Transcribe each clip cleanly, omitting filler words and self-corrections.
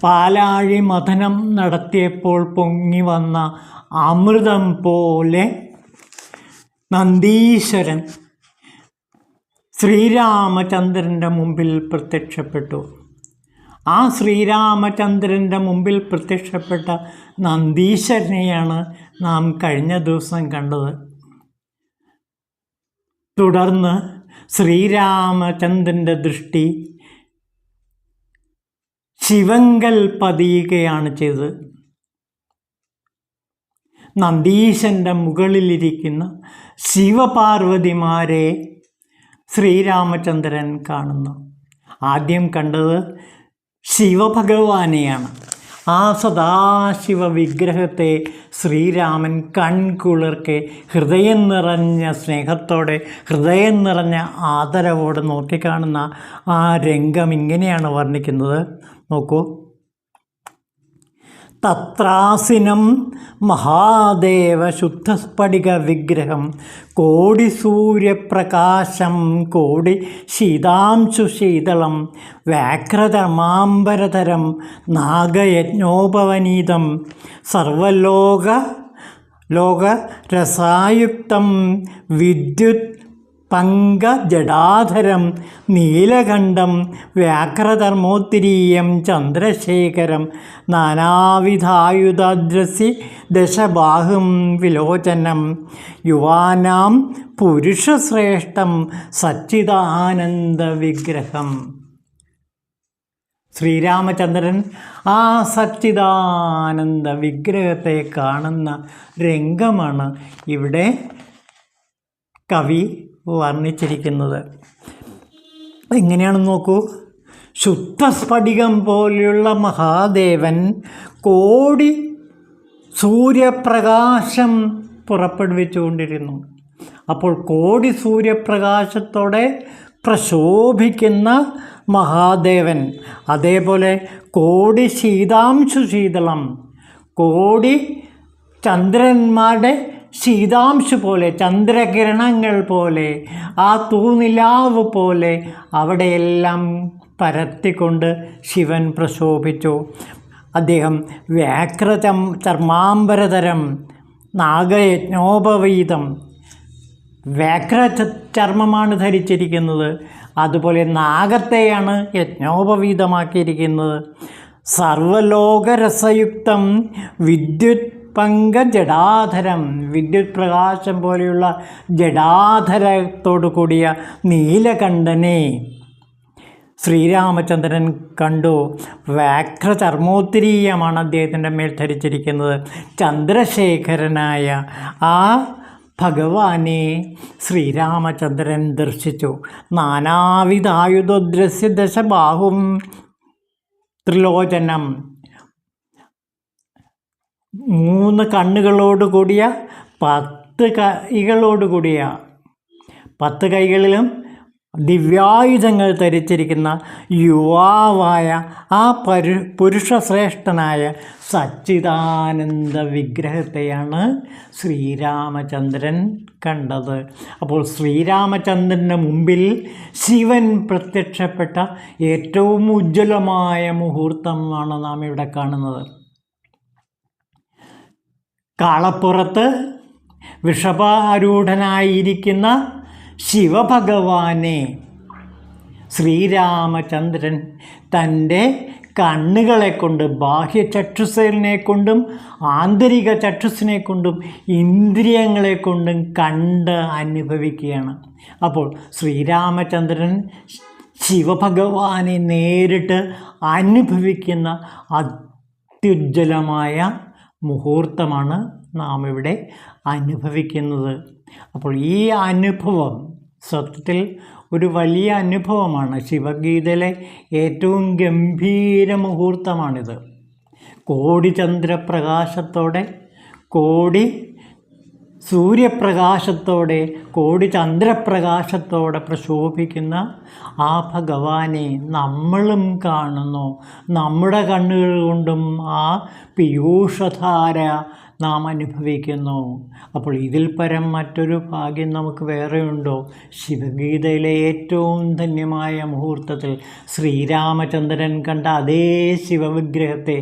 പാലാഴി മഥനം നടത്തിയപ്പോൾ പൊങ്ങി വന്ന അമൃതം പോലെ നന്ദീശ്വരൻ ശ്രീരാമചന്ദ്രൻ്റെ മുമ്പിൽ പ്രത്യക്ഷപ്പെട്ടു. ആ ശ്രീരാമചന്ദ്രൻ്റെ മുമ്പിൽ പ്രത്യക്ഷപ്പെട്ട നന്ദീശ്വരനെയാണ് നാം കഴിഞ്ഞ ദിവസം കണ്ടത്. തുടർന്ന് ശ്രീരാമചന്ദ്രൻ്റെ ദൃഷ്ടി ശിവങ്കൽ പതിയുകയാണ് ചെയ്തത്. നന്ദീശൻ്റെ മുകളിലിരിക്കുന്ന ശിവപാർവതിമാരെ ശ്രീരാമചന്ദ്രൻ കാണുന്നു. ആദ്യം കണ്ടത് ശിവഭഗവാനെയാണ്. ആ സദാശിവ വിഗ്രഹത്തെ ശ്രീരാമൻ കൺകുളിർക്കെ ഹൃദയം നിറഞ്ഞ സ്നേഹത്തോടെ, ഹൃദയം നിറഞ്ഞ ആദരവോടെ നോക്കിക്കാണുന്ന ആ രംഗം ഇങ്ങനെയാണ് വർണ്ണിക്കുന്നത്. നോക്കൂ. തത്രാസിനം മഹാദേവ ശുദ്ധസ്ഫടിക വിഗ്രഹം കോടി സൂര്യപ്രകാശം കോടി ശീതാംശു ശീതളം വ്യാഘ്രതമാംബരതരം നാഗയജ്ഞോപവനീതം സർവലോകരസായുക്തം വിദ്യുത് പങ്കജടാധരം നീലകണ്ഠം വ്യാഘ്രധർമ്മോത്തിരീയം ചന്ദ്രശേഖരം നാനാവിധായുധാദ്രസി ദശബാഹും വിലോചനം യുവാനാം പുരുഷശ്രേഷ്ഠം സച്ചിദാനന്ദ വിഗ്രഹം. ശ്രീരാമചന്ദ്രൻ ആ സച്ചിദാനന്ദ വിഗ്രഹത്തെ കാണുന്ന രംഗമാണ് ഇവിടെ കവി വർണ്ണിച്ചിരിക്കുന്നത്. എങ്ങനെയാണെന്ന് നോക്കൂ. ശുദ്ധസ്ഫടികം പോലെയുള്ള മഹാദേവൻ കോടി സൂര്യപ്രകാശം പുറപ്പെടുവിച്ചുകൊണ്ടിരുന്നു. അപ്പോൾ കോടി സൂര്യപ്രകാശത്തോടെ പ്രശോഭിക്കുന്ന മഹാദേവൻ, അതേപോലെ കോടി ശീതാംശു ശീതളം, കോടി ചന്ദ്രന്മാരുടെ ശീതാംശു പോലെ, ചന്ദ്രകിരണങ്ങൾ പോലെ, ആ തൂനിലാവ് പോലെ അവിടെയെല്ലാം പരത്തിക്കൊണ്ട് ശിവൻ പ്രശോഭിച്ചു. അദ്ദേഹം ചർമാംബരതരം നാഗയജ്ഞോപവീതം, ചർമ്മമാണ് ധരിച്ചിരിക്കുന്നത്. അതുപോലെ നാഗത്തെയാണ് യജ്ഞോപവീതമാക്കിയിരിക്കുന്നത്. സർവലോകരസയുക്തം വിദ്യുത് പങ്കജടാധരം, വിദ്യുത് പ്രകാശം പോലെയുള്ള ജടാധരത്തോടു കൂടിയ നീലകണ്ഠനെ ശ്രീരാമചന്ദ്രൻ കണ്ടു. വ്യാഘ്രചർമ്മോത്തിരീയമാണ് അദ്ദേഹത്തിൻ്റെ മേൽ ധരിച്ചിരിക്കുന്നത്. ചന്ദ്രശേഖരനായ ആ ഭഗവാനെ ശ്രീരാമചന്ദ്രൻ ദർശിച്ചു. നാനാവിധായുധോദ്രസ്യ ദശബാഹും ത്രിലോചനം, 3 കണ്ണുകളോടുകൂടിയ 10 കൈകളോടുകൂടിയ, 10 കൈകളിലും ദിവ്യായുധങ്ങൾ ധരിച്ചിരിക്കുന്ന യുവാവായ ആ പുരുഷശ്രേഷ്ഠനായ സച്ചിദാനന്ദ വിഗ്രഹത്തെയാണ് ശ്രീരാമചന്ദ്രൻ കണ്ടത്. അപ്പോൾ ശ്രീരാമചന്ദ്രൻ്റെ മുമ്പിൽ ശിവൻ പ്രത്യക്ഷപ്പെട്ട ഏറ്റവും ഉജ്ജ്വലമായ മുഹൂർത്തമാണ് നാം ഇവിടെ കാണുന്നത്. കാളപ്പുറത്ത് വൃഷഭാരൂഢനായിരിക്കുന്ന ശിവഭഗവാനെ ശ്രീരാമചന്ദ്രൻ തൻ്റെ കണ്ണുകളെ കൊണ്ട്, ബാഹ്യചക്ഷുസിനെ കൊണ്ടും ആന്തരിക ചക്ഷുസിനെ കൊണ്ടും ഇന്ദ്രിയങ്ങളെ കൊണ്ടും കണ്ട് അനുഭവിക്കുകയാണ്. അപ്പോൾ ശ്രീരാമചന്ദ്രൻ ശിവഭഗവാനെ നേരിട്ട് അനുഭവിക്കുന്ന അത്യുജ്വലമായ മുഹൂർത്തമാണ് നാം ഇവിടെ അനുഭവിക്കുന്നത്. അപ്പോൾ ഈ അനുഭവം സത്യത്തിൽ ഒരു വലിയ അനുഭവമാണ്. ശിവഗീതയിലെ ഏറ്റവും ഗംഭീര മുഹൂർത്തമാണിത്. കോടി ചന്ദ്രപ്രകാശത്തോടെ, കോടി സൂര്യപ്രകാശത്തോടെ, കോടി ചന്ദ്രപ്രകാശത്തോടെ പ്രശോഭിക്കുന്ന ആ ഭഗവാനെ നമ്മളും കാണുന്നു. നമ്മുടെ കണ്ണുകൾ കൊണ്ടും ആ പീയൂഷധാര നാം അനുഭവിക്കുന്നു. അപ്പോൾ ഇതിൽ പരം മറ്റൊരു ഭാഗ്യം നമുക്ക് വേറെയുണ്ടോ? ശിവഗീതയിലെ ഏറ്റവും ധന്യമായ മുഹൂർത്തത്തിൽ ശ്രീരാമചന്ദ്രൻ കണ്ട അതേ ശിവവിഗ്രഹത്തെ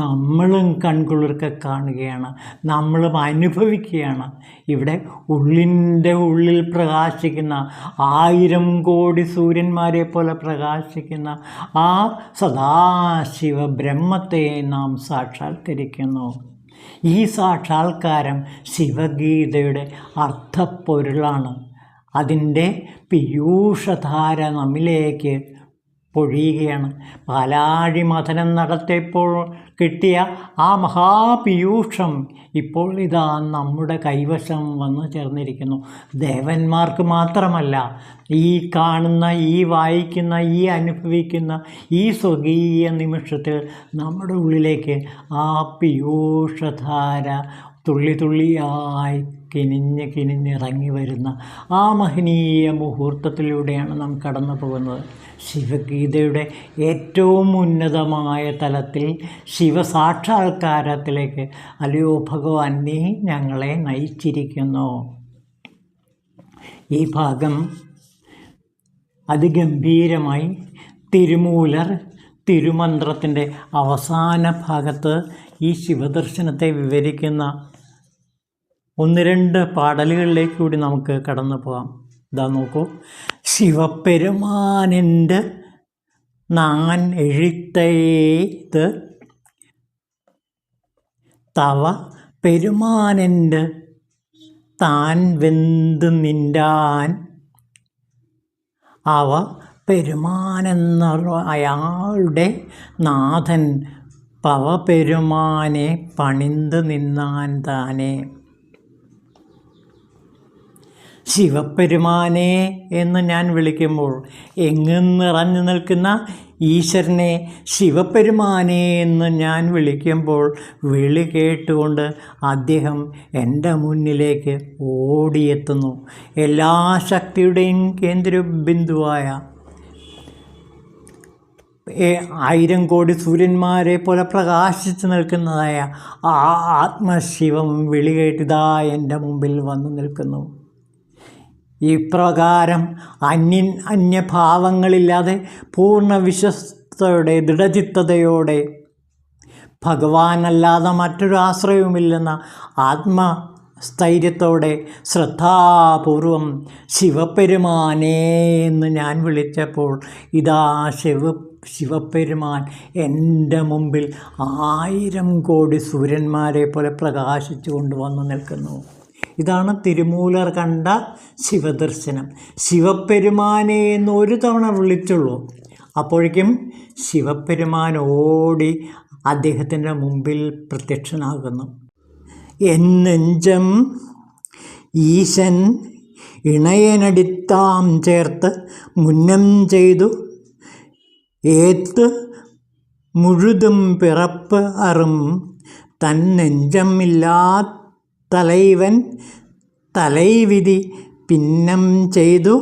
നമ്മളും കൺകുളിർക്കെ കാണുകയാണ്, നമ്മളും അനുഭവിക്കുകയാണ്. ഇവിടെ ഉള്ളിൻ്റെ ഉള്ളിൽ പ്രകാശിക്കുന്ന 1000 കോടി സൂര്യന്മാരെ പോലെ പ്രകാശിക്കുന്ന ആ സദാശിവ ബ്രഹ്മത്തെ നാം സാക്ഷാത്കരിക്കുന്നു. ഈ സാക്ഷാത്കാരം ശിവഗീതയുടെ അർത്ഥപ്പൊരുളാണ്. അതിൻ്റെ പീയൂഷധാര നമ്മിലേക്ക് പൊഴിയുകയാണ്. പാലാഴി മഥനം നടത്തിയപ്പോൾ കിട്ടിയ ആ മഹാപീയൂഷം ഇപ്പോൾ ഇതാ നമ്മുടെ കൈവശം വന്നു ചേർന്നിരിക്കുന്നു. ദേവന്മാർക്ക് മാത്രമല്ല, ഈ കാണുന്ന, ഈ വായിക്കുന്ന, ഈ അനുഭവിക്കുന്ന ഈ സ്വകീയ നിമിഷത്തിൽ നമ്മുടെ ഉള്ളിലേക്ക് ആ പീയൂഷധാര തുള്ളി തുള്ളിയായി കിനിഞ്ഞിറങ്ങി വരുന്ന ആ മഹനീയ മുഹൂർത്തത്തിലൂടെയാണ് നാം കടന്നു പോകുന്നത്. ശിവഗീതയുടെ ഏറ്റവും ഉന്നതമായ തലത്തിൽ ശിവസാക്ഷാത്കാരത്തിലേക്ക് അല്ലയോ ഭഗവാൻ നീ ഞങ്ങളെ നയിച്ചിരിക്കുന്നു. ഈ ഭാഗം അതിഗംഭീരമായി തിരുമൂലർ തിരുമന്ത്രത്തിൻ്റെ അവസാന ഭാഗത്ത് ഈ ശിവദർശനത്തെ വിവരിക്കുന്ന 1-2 പാടലുകളിലേക്ക് കൂടി നമുക്ക് കടന്നു പോകാം. ഇതാ നോക്കൂ. ശിവപെരുമാനിൻ്റെ നാൻ എഴുത്തേത് തവ പെരുമാനിൻ്റെ താൻ വെന്ത് നിൻറാൻ അവ പെരുമാനെന്ന അയാളുടെ നാഥൻ പവപെരുമാനെ പണിந்து നിന്നാൻ താനേ. ശിവപെരുമാനെ എന്ന് ഞാൻ വിളിക്കുമ്പോൾ എങ്ങും നിറഞ്ഞു നിൽക്കുന്ന ഈശ്വരനെ ശിവപെരുമാനെ എന്ന് ഞാൻ വിളിക്കുമ്പോൾ വിളി കേട്ടുകൊണ്ട് അദ്ദേഹം എൻ്റെ മുന്നിലേക്ക് ഓടിയെത്തുന്നു. എല്ലാ ശക്തിയുടെയും കേന്ദ്രബിന്ദുവായ 1000 കോടി സൂര്യന്മാരെ പോലെ പ്രകാശിച്ചു നിൽക്കുന്നതായ ആ ആത്മശിവം വിളി കേട്ടിതാ എൻ്റെ മുമ്പിൽ വന്നു നിൽക്കുന്നു. ഇപ്രകാരം അന്യഭാവങ്ങളില്ലാതെ പൂർണ്ണ വിശ്വസ്തയോടെ ദൃഢചിത്തതയോടെ ഭഗവാനല്ലാതെ മറ്റൊരു ആശ്രയവുമില്ലെന്ന ആത്മസ്ഥൈര്യത്തോടെ ശ്രദ്ധാപൂർവം ശിവപെരുമാനേ എന്ന് ഞാൻ വിളിച്ചപ്പോൾ ഇതാ ശിവപെരുമാൻ എൻ്റെ മുമ്പിൽ 1000 കോടി സൂര്യന്മാരെ പോലെ പ്രകാശിച്ചു കൊണ്ടുവന്നു നിൽക്കുന്നു. ഇതാണ് തിരുമൂലർ കണ്ട ശിവദർശനം. ശിവപെരുമാനെ എന്ന് ഒരു തവണ വിളിച്ചുള്ളൂ. അപ്പോഴേക്കും ശിവപെരുമാൻ ഓടി അദ്ദേഹത്തിൻ്റെ മുമ്പിൽ പ്രത്യക്ഷനാകുന്നു. എന്നെഞ്ചം ഈശൻ ഇണയനടിത്താം ചേർത്ത് മുന്നം ചെയ്തു ഏത്ത് മുഴുതും പിറപ്പ് അറും തന്നെഞ്ചമില്ലാ തലൈവൻ തലൈവിധി പിന്നം ചെയ്തു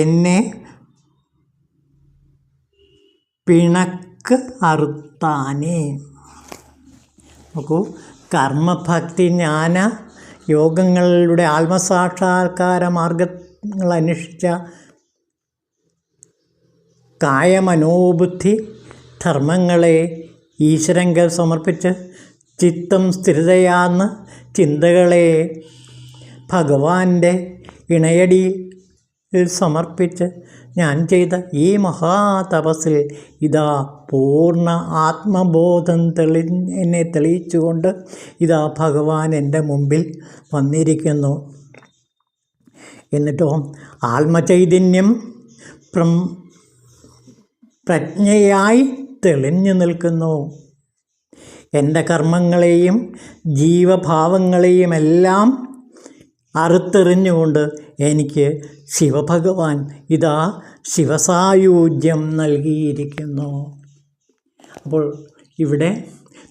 എന്നെ പിണക്ക് അറുത്താനേ. നോക്കൂ, കർമ്മഭക്തി ജ്ഞാന യോഗങ്ങളുടെ ആത്മസാക്ഷാത്കാര മാർഗങ്ങൾ അന്വേഷിച്ച കായമനോബുദ്ധി ധർമ്മങ്ങളെ ഈശ്വരങ്കൽ സമർപ്പിച്ച് ചിത്തം സ്ഥിരതയാർന്ന് ചിന്തകളെ ഭഗവാന്റെ ഇണയടിയിൽ സമർപ്പിച്ച് ഞാൻ ചെയ്ത ഈ മഹാതപസ്സിൽ ഇതാ പൂർണ്ണ ആത്മബോധം എന്നെ തെളിയിച്ചുകൊണ്ട് ഇതാ ഭഗവാൻ എൻ്റെ മുമ്പിൽ വന്നിരിക്കുന്നു. എന്നിട്ടോ ആത്മചൈതന്യം പ്രജ്ഞയായി തെളിഞ്ഞു നിൽക്കുന്നു. എൻ്റെ കർമ്മങ്ങളെയും ജീവഭാവങ്ങളെയും എല്ലാം അറുത്തെറിഞ്ഞുകൊണ്ട് എനിക്ക് ശിവഭഗവാൻ ഇതാ ശിവസായുജ്യം നൽകിയിരിക്കുന്നു. അപ്പോൾ ഇവിടെ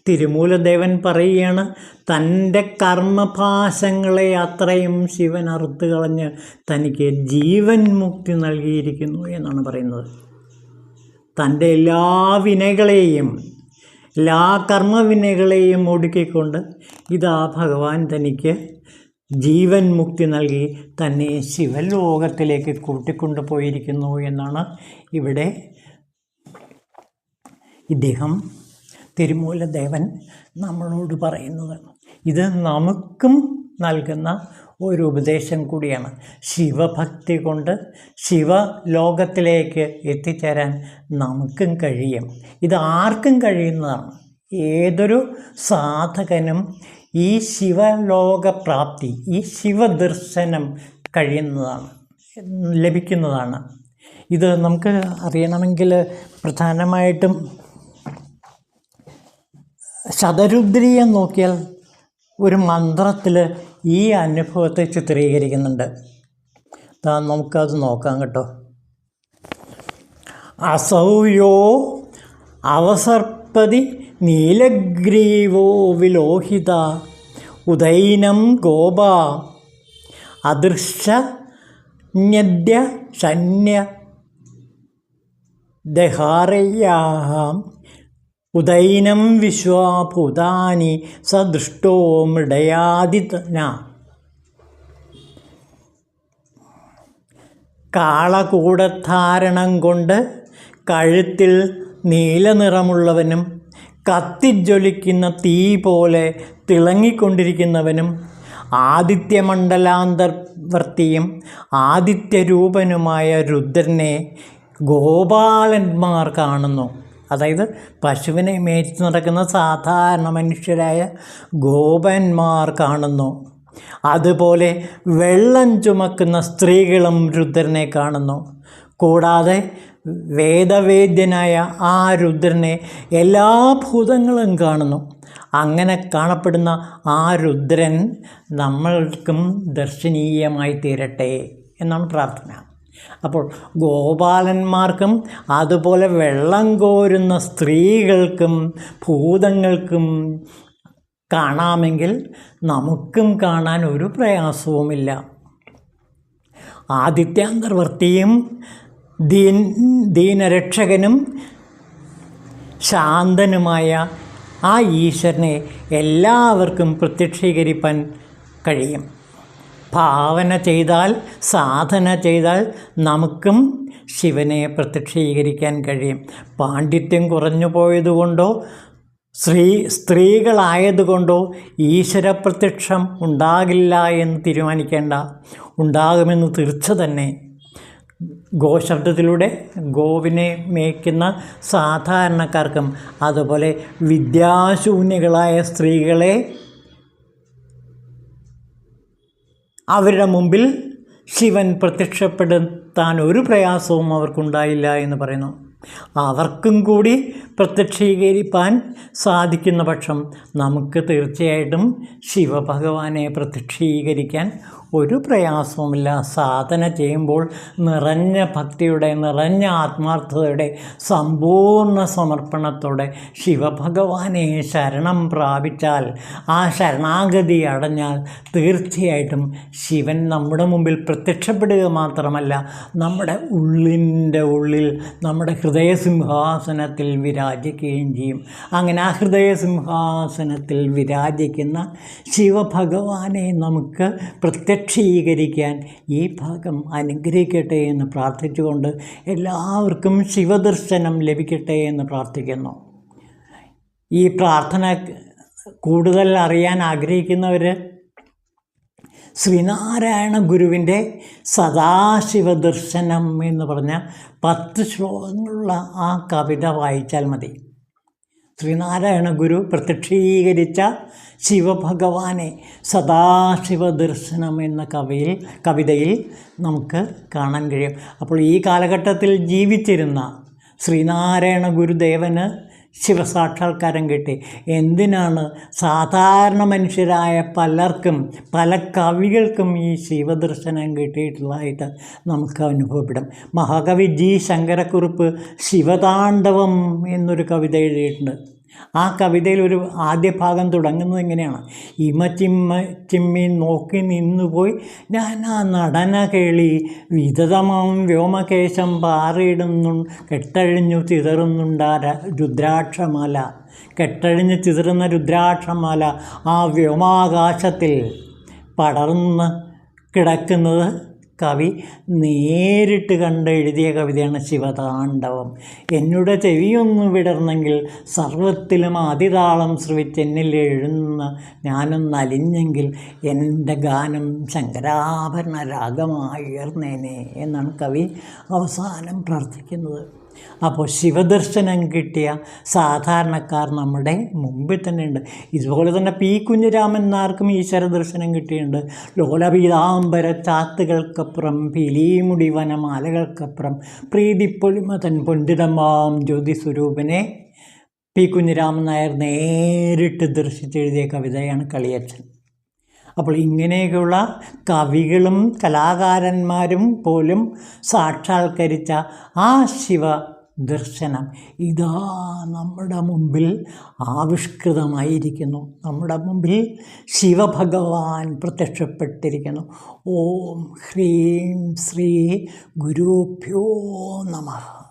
തിരുമൂലദേവൻ പറയുകയാണ്, തൻ്റെ കർമ്മപാശങ്ങളെ അത്രയും ശിവൻ അറുത്ത് കളഞ്ഞ് തനിക്ക് ജീവൻ മുക്തി നൽകിയിരിക്കുന്നു എന്നാണ് പറയുന്നത്. തൻ്റെ എല്ലാ വിനകളെയും എല്ലാ കർമ്മവിനകളെയും ഒടുക്കിക്കൊണ്ട് ഇതാ ഭഗവാൻ തനിക്ക് ജീവൻ മുക്തി നൽകി തന്നെ ശിവലോകത്തിലേക്ക് കൂട്ടിക്കൊണ്ടു പോയിരിക്കുന്നു എന്നാണ് ഇവിടെ ഇദ്ദേഹം തിരുമൂലദേവൻ നമ്മളോട് പറയുന്നത്. ഇത് നമുക്കും നൽകുന്ന ഒരു ഉപദേശം കൂടിയാണ്. ശിവഭക്തി കൊണ്ട് ശിവലോകത്തിലേക്ക് എത്തിച്ചേരാൻ നമുക്കും കഴിയും. ഇത് ആർക്കും കഴിയുന്നതാണ്. ഏതൊരു സാധകനും ഈ ശിവലോകപ്രാപ്തി, ഈ ശിവദർശനം ലഭിക്കുന്നതാണ്. ഇത് നമുക്ക് അറിയണമെങ്കിൽ പ്രധാനമായിട്ടും ശതരുദ്രീയം നോക്കിയാൽ ഒരു മന്ത്രത്തിൽ ഈ അനുഭവത്തെ ചിത്രീകരിക്കുന്നുണ്ട്. നമുക്കത് നോക്കാം കേട്ടോ. അസൗയോ അവസർപ്പതി നീലഗ്രീവോ വിലോഹിത ഉദൈനം ഗോപ അദൃശ്യന്യദ്യ ശന്യ ദഹാരയാം ഉദൈനം വിശ്വാഭൂതാനി സദൃഷ്ടോ മൃഡയാദിന. കാളകൂടധാരണം കൊണ്ട് കഴുത്തിൽ നീലനിറമുള്ളവനും കത്തിജ്വലിക്കുന്ന തീ പോലെ തിളങ്ങിക്കൊണ്ടിരിക്കുന്നവനും ആദിത്യമണ്ഡലാന്തർവർത്തിയും ആദിത്യരൂപനുമായ രുദ്രനെ ഗോപാലന്മാർ കാണുന്നു. അതായത് പശുവിനെ മേച്ച് നടക്കുന്ന സാധാരണ മനുഷ്യരായ ഗോപന്മാർ കാണുന്നു. അതുപോലെ വെള്ളം ചുമക്കുന്ന സ്ത്രീകളും രുദ്രനെ കാണുന്നു. കൂടാതെ വേദവേദ്യനായ ആ രുദ്രനെ എല്ലാ ഭൂതങ്ങളും കാണുന്നു. അങ്ങനെ കാണപ്പെടുന്ന ആ രുദ്രൻ നമ്മൾക്കും ദർശനീയമായി തീരട്ടെ എന്നാണ് പ്രാർത്ഥന. അപ്പോൾ ഗോപാലന്മാർക്കും അതുപോലെ വെള്ളം കോരുന്ന സ്ത്രീകൾക്കും ഭൂതങ്ങൾക്കും കാണാമെങ്കിൽ നമുക്കും കാണാൻ ഒരു പ്രയാസവുമില്ല. ആദിത്യാന്തർവർത്തിയും ദീനരക്ഷകനും ശാന്തനുമായ ആ ഈശ്വരനെ എല്ലാവർക്കും പ്രത്യക്ഷീകരിക്കാൻ കഴിയും. ഭാവന ചെയ്താൽ, സാധന ചെയ്താൽ നമുക്കും ശിവനെ പ്രത്യക്ഷീകരിക്കാൻ കഴിയും. പാണ്ഡിത്യം കുറഞ്ഞു പോയതുകൊണ്ടോ സ്ത്രീകളായതുകൊണ്ടോ ഈശ്വരപ്രത്യക്ഷം ഉണ്ടാകില്ല എന്ന് തീരുമാനിക്കേണ്ട. ഉണ്ടാകുമെന്ന് തീർച്ച തന്നെ. ഗോശബ്ദത്തിലൂടെ ഗോവിനെ മേയ്ക്കുന്ന സാധാരണക്കാർക്കും അതുപോലെ വിദ്യാശൂന്യകളായ സ്ത്രീകളെ അവരുടെ മുമ്പിൽ ശിവൻ പ്രത്യക്ഷപ്പെടുത്താൻ ഒരു പ്രയാസവും അവർക്കുണ്ടായില്ല എന്ന് പറയുന്നു. അവർക്കും കൂടി പ്രത്യക്ഷീകരിക്കാൻ സാധിക്കുന്ന പക്ഷം നമുക്ക് തീർച്ചയായിട്ടും ശിവഭഗവാനെ പ്രത്യക്ഷീകരിക്കാൻ ഒരു പ്രയാസവുമില്ല. സാധന ചെയ്യുമ്പോൾ നിറഞ്ഞ ഭക്തിയുടെ, നിറഞ്ഞ ആത്മാർത്ഥതയുടെ, സമ്പൂർണ്ണ സമർപ്പണത്തോടെ ശിവഭഗവാനെ ശരണം പ്രാപിച്ചാൽ, ആ ശരണാഗതി അടഞ്ഞാൽ തീർച്ചയായിട്ടും ശിവൻ നമ്മുടെ മുമ്പിൽ പ്രത്യക്ഷപ്പെടുക മാത്രമല്ല, നമ്മുടെ ഉള്ളിൻ്റെ ഉള്ളിൽ, നമ്മുടെ ഹൃദയസിംഹാസനത്തിൽ വിരാജിക്കുകയും ചെയ്യും. അങ്ങനെ ആ ഹൃദയസിംഹാസനത്തിൽ വിരാജിക്കുന്ന ശിവഭഗവാനെ നമുക്ക് പ്രത്യക്ഷീകരിക്കാൻ ഈ ഭാഗം അനുഗ്രഹിക്കട്ടെ എന്ന് പ്രാർത്ഥിച്ചുകൊണ്ട് എല്ലാവർക്കും ശിവദർശനം ലഭിക്കട്ടെ എന്ന് പ്രാർത്ഥിക്കുന്നു. ഈ പ്രാർത്ഥന കൂടുതൽ അറിയാൻ ആഗ്രഹിക്കുന്നവർ ശ്രീനാരായണ ഗുരുവിൻ്റെ സദാശിവദർശനം എന്ന് പറഞ്ഞ 10 ശ്ലോകങ്ങളുള്ള ആ കവിത വായിച്ചാൽ മതി. ശ്രീനാരായണ ഗുരു പ്രത്യക്ഷീകരിച്ച ശിവഭഗവാനെ സദാശിവദർശനം എന്ന കവിതയിൽ നമുക്ക് കാണാൻ കഴിയും. അപ്പോൾ ഈ കാലഘട്ടത്തിൽ ജീവിച്ചിരുന്ന ശ്രീനാരായണ ഗുരുദേവന് ശിവസാക്ഷാത്കാരം കിട്ടി. എന്തിനാണ് സാധാരണ മനുഷ്യരായ പലർക്കും, പല കവികൾക്കും ഈ ശിവദർശനം കിട്ടിയിട്ടുള്ളതായിട്ട് നമുക്ക് അനുഭവപ്പെടും. മഹാകവി ജി ശങ്കരക്കുറുപ്പ് ശിവതാണ്ഡവം എന്നൊരു കവിത എഴുതിയിട്ടുണ്ട്. ആ കവിതയിൽ ഒരു ആദ്യ ഭാഗം തുടങ്ങുന്നത് എങ്ങനെയാണ്? ചിമ്മി നോക്കി നിന്നുപോയി ഞാൻ ആ നടന കേളി വിതതമാം വ്യോമകേശം പാറിയിടുന്നു കെട്ടഴിഞ്ഞു ചിതറുന്നുണ്ടാ രുദ്രാക്ഷമാല. കെട്ടഴിഞ്ഞ് ചിതറുന്ന രുദ്രാക്ഷമാല ആ വ്യോമാകാശത്തിൽ പടർന്ന് കിടക്കുന്നത് കവി നേരിട്ട് കണ്ട് എഴുതിയ കവിതയാണ് ശിവതാണ്ഡവം. എന്നുടെ ചെവിയൊന്നു വിടർന്നെങ്കിൽ സർവത്തിലും അതിതാളം ശ്രവിച്ചെന്നിൽ എഴുന്ന ഞാനൊന്നലിഞ്ഞെങ്കിൽ എൻ്റെ ഗാനം ശങ്കരാഭരണ രാഗമായി ഉയർന്നേനെ എന്നാണ് കവി അവസാനം പ്രാർത്ഥിക്കുന്നത്. അപ്പോൾ ശിവദർശനം കിട്ടിയ സാധാരണക്കാർ നമ്മുടെ മുമ്പിൽ തന്നെയുണ്ട്. ഇതുപോലെ തന്നെ പി കുഞ്ഞിരാമൻ നായർക്കും ഈശ്വര ദർശനം കിട്ടിയിട്ടുണ്ട്. ലോലപീതാംബര ചാത്തുകൾക്കപ്പുറം പീലീമുടി വനമാലകൾക്കപ്പുറം പ്രീതിപ്പൊലിമതൻ പൊൻതിടമാം ജ്യോതിസ്വരൂപനെ പി കുഞ്ഞിരാമൻ നായർ നേരിട്ട് ദർശിച്ചെഴുതിയ കവിതയാണ് കളിയച്ഛൻ. അപ്പോൾ ഇങ്ങനെയൊക്കെയുള്ള കവികളും കലാകാരന്മാരും പോലും സാക്ഷാത്കരിച്ച ആ ശിവ ദർശനം ഇതാ നമ്മുടെ മുമ്പിൽ ആവിഷ്കൃതമായിരിക്കുന്നു. നമ്മുടെ മുമ്പിൽ ശിവഭഗവാൻ പ്രത്യക്ഷപ്പെട്ടിരിക്കുന്നു. ഓം ഹ്രീം ശ്രീ ഗുരുഭ്യോ നമഃ.